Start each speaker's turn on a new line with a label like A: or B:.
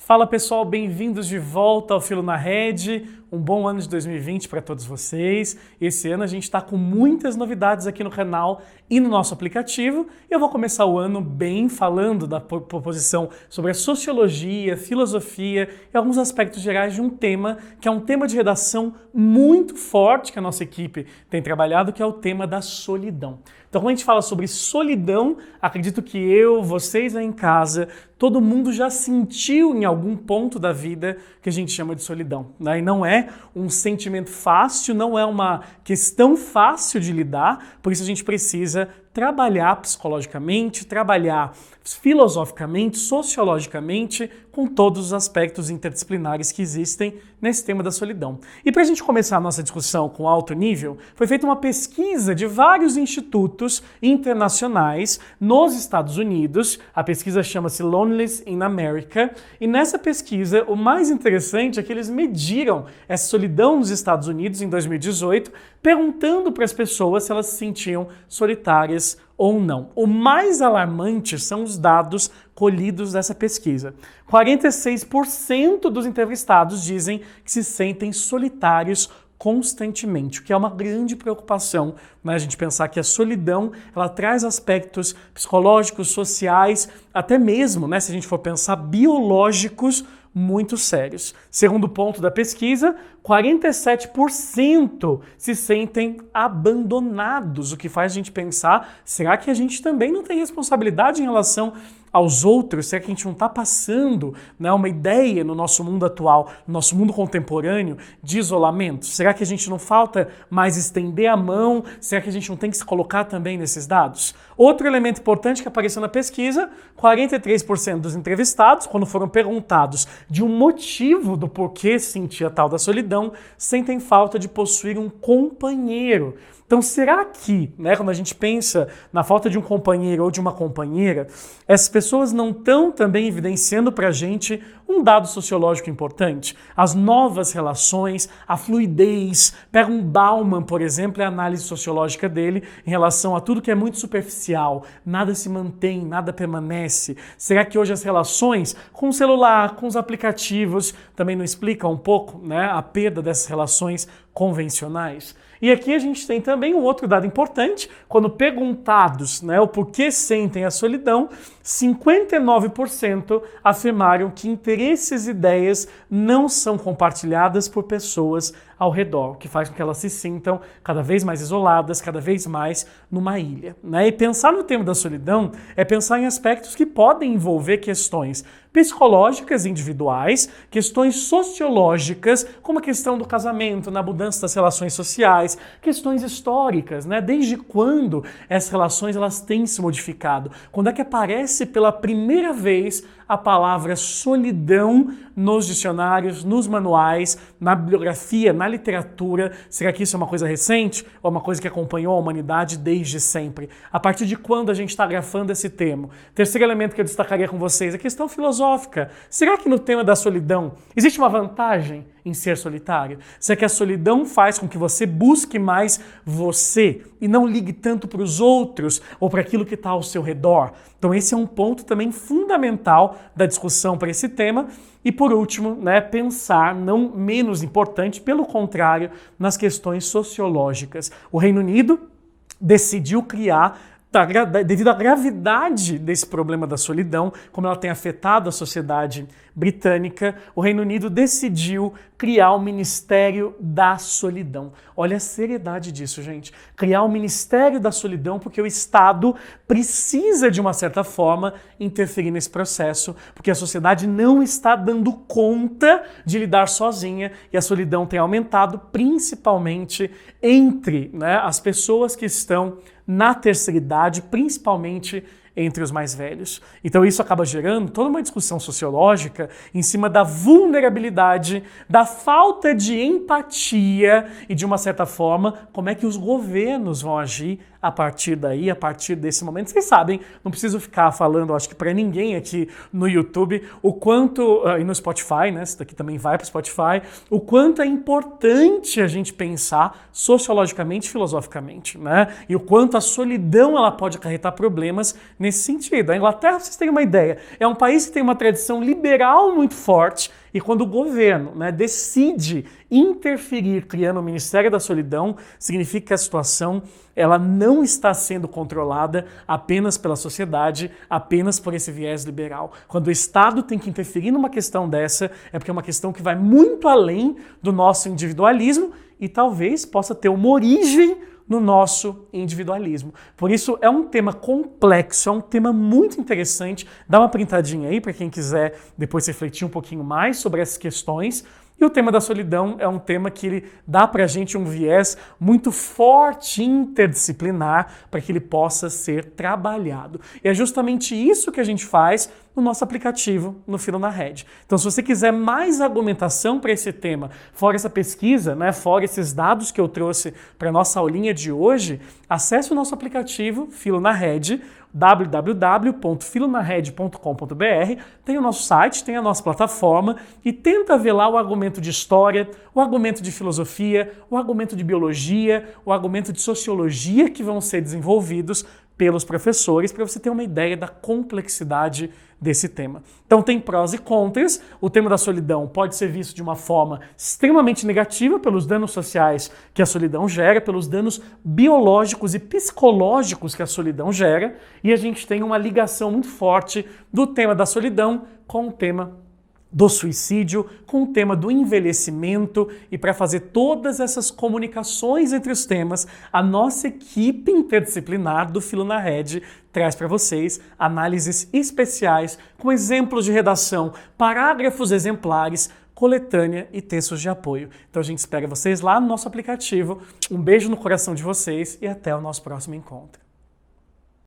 A: Fala pessoal, bem-vindos de volta ao Filo na Rede. Um bom ano de 2020 para todos vocês. Esse ano a gente está com muitas novidades aqui no canal e no nosso aplicativo. Eu vou começar o ano bem falando da proposição sobre a sociologia, filosofia e alguns aspectos gerais de um tema que é um tema de redação muito forte que a nossa equipe tem trabalhado, que é o tema da solidão. Então, quando a gente fala sobre solidão, acredito que vocês aí em casa, todo mundo já sentiu em algum ponto da vida que a gente chama de solidão, né? E não é um sentimento fácil, não é uma questão fácil de lidar, por isso a gente precisa trabalhar psicologicamente, trabalhar filosoficamente, sociologicamente, com todos os aspectos interdisciplinares que existem nesse tema da solidão. E para a gente começar a nossa discussão com alto nível, foi feita uma pesquisa de vários institutos internacionais nos Estados Unidos. A pesquisa chama-se Loneliness in America, e nessa pesquisa o mais interessante é que eles mediram essa solidão nos Estados Unidos em 2018, perguntando para as pessoas se elas se sentiam solitárias ou não. O mais alarmante são os dados colhidos dessa pesquisa. 46% dos entrevistados dizem que se sentem solitários constantemente, o que é uma grande preocupação, né? A gente pensar que a solidão, ela traz aspectos psicológicos, sociais, até mesmo, né, se a gente for pensar, biológicos muito sérios. Segundo ponto da pesquisa, 47% se sentem abandonados, o que faz a gente pensar, será que a gente também não tem responsabilidade em relação aos outros? Será que a gente não está passando, né, uma ideia no nosso mundo atual, no nosso mundo contemporâneo, de isolamento? Será que a gente não falta mais estender a mão? Será que a gente não tem que se colocar também nesses dados? Outro elemento importante que apareceu na pesquisa, 43% dos entrevistados, quando foram perguntados de um motivo do porquê sentia tal da solidão, sentem falta de possuir um companheiro. Então, será que, né, quando a gente pensa na falta de um companheiro ou de uma companheira, essas pessoas não estão também evidenciando para a gente um dado sociológico importante? As novas relações, a fluidez. Pega um Bauman, por exemplo, e a análise sociológica dele em relação a tudo que é muito superficial. Nada se mantém, nada permanece. Será que hoje as relações com o celular, com os aplicativos, também não explicam um pouco, né, a perda dessas relações convencionais? E aqui a gente tem também um outro dado importante, quando perguntados, né, o porquê sentem a solidão, 59% afirmaram que interesses e ideias não são compartilhadas por pessoas ao redor, o que faz com que elas se sintam cada vez mais isoladas, cada vez mais numa ilha, né? E pensar no tema da solidão é pensar em aspectos que podem envolver questões psicológicas individuais, questões sociológicas, como a questão do casamento, na mudança das relações sociais, questões históricas, né? Desde quando essas relações elas têm se modificado? Quando é que aparece pela primeira vez a palavra solidão nos dicionários, nos manuais, na bibliografia, na literatura? Será que isso é uma coisa recente ou uma coisa que acompanhou a humanidade desde sempre? A partir de quando a gente está grafando esse termo? Terceiro elemento que eu destacaria com vocês, a questão filosófica. Será que no tema da solidão existe uma vantagem em ser solitário? Será que a solidão faz com que você busque mais você e não ligue tanto para os outros ou para aquilo que está ao seu redor? Então esse é um ponto também fundamental da discussão para esse tema. E por último, né, pensar, não menos importante, pelo contrário, nas questões sociológicas. O Reino Unido decidiu criar, devido à gravidade desse problema da solidão, como ela tem afetado a sociedade britânica, o Reino Unido decidiu criar o Ministério da Solidão. Olha a seriedade disso, gente. Criar o Ministério da Solidão porque o Estado precisa, de uma certa forma, interferir nesse processo, porque a sociedade não está dando conta de lidar sozinha e a solidão tem aumentado, principalmente entre, né, as pessoas que estão na terceira idade, principalmente entre os mais velhos. Então isso acaba gerando toda uma discussão sociológica em cima da vulnerabilidade, da falta de empatia e, de uma certa forma, como é que os governos vão agir a partir daí, a partir desse momento. Vocês sabem, não preciso ficar falando, acho que para ninguém aqui no YouTube, o quanto, e no Spotify, né, isso daqui também vai para o Spotify, o quanto é importante a gente pensar sociologicamente e filosoficamente, né, e o quanto a solidão ela pode acarretar problemas nesse sentido. A Inglaterra, pra vocês terem uma ideia, é um país que tem uma tradição liberal muito forte, e quando o governo, né, decide interferir criando o Ministério da Solidão, significa que a situação ela não está sendo controlada apenas pela sociedade, apenas por esse viés liberal. Quando o Estado tem que interferir numa questão dessa, é porque é uma questão que vai muito além do nosso individualismo e talvez possa ter uma origem no nosso individualismo. Por isso é um tema complexo, é um tema muito interessante. Dá uma printadinha aí para quem quiser depois refletir um pouquinho mais sobre essas questões. E o tema da solidão é um tema que ele dá para a gente um viés muito forte, interdisciplinar, para que ele possa ser trabalhado. E é justamente isso que a gente faz no nosso aplicativo, no Filo na Rede. Então, se você quiser mais argumentação para esse tema, fora essa pesquisa, né, fora esses dados que eu trouxe para a nossa aulinha de hoje, acesse o nosso aplicativo Filo na Rede, www.filonared.com.br, tem o nosso site, tem a nossa plataforma e tenta ver lá o argumento de história, o argumento de filosofia, o argumento de biologia, o argumento de sociologia que vão ser desenvolvidos pelos professores para você ter uma ideia da complexidade desse tema. Então tem prós e contras. O tema da solidão pode ser visto de uma forma extremamente negativa pelos danos sociais que a solidão gera, pelos danos biológicos e psicológicos que a solidão gera, e a gente tem uma ligação muito forte do tema da solidão com o tema do suicídio, com o tema do envelhecimento, e para fazer todas essas comunicações entre os temas, a nossa equipe interdisciplinar do Filo na Rede traz para vocês análises especiais com exemplos de redação, parágrafos exemplares, coletânea e textos de apoio. Então a gente espera vocês lá no nosso aplicativo. Um beijo no coração de vocês e até o nosso próximo encontro.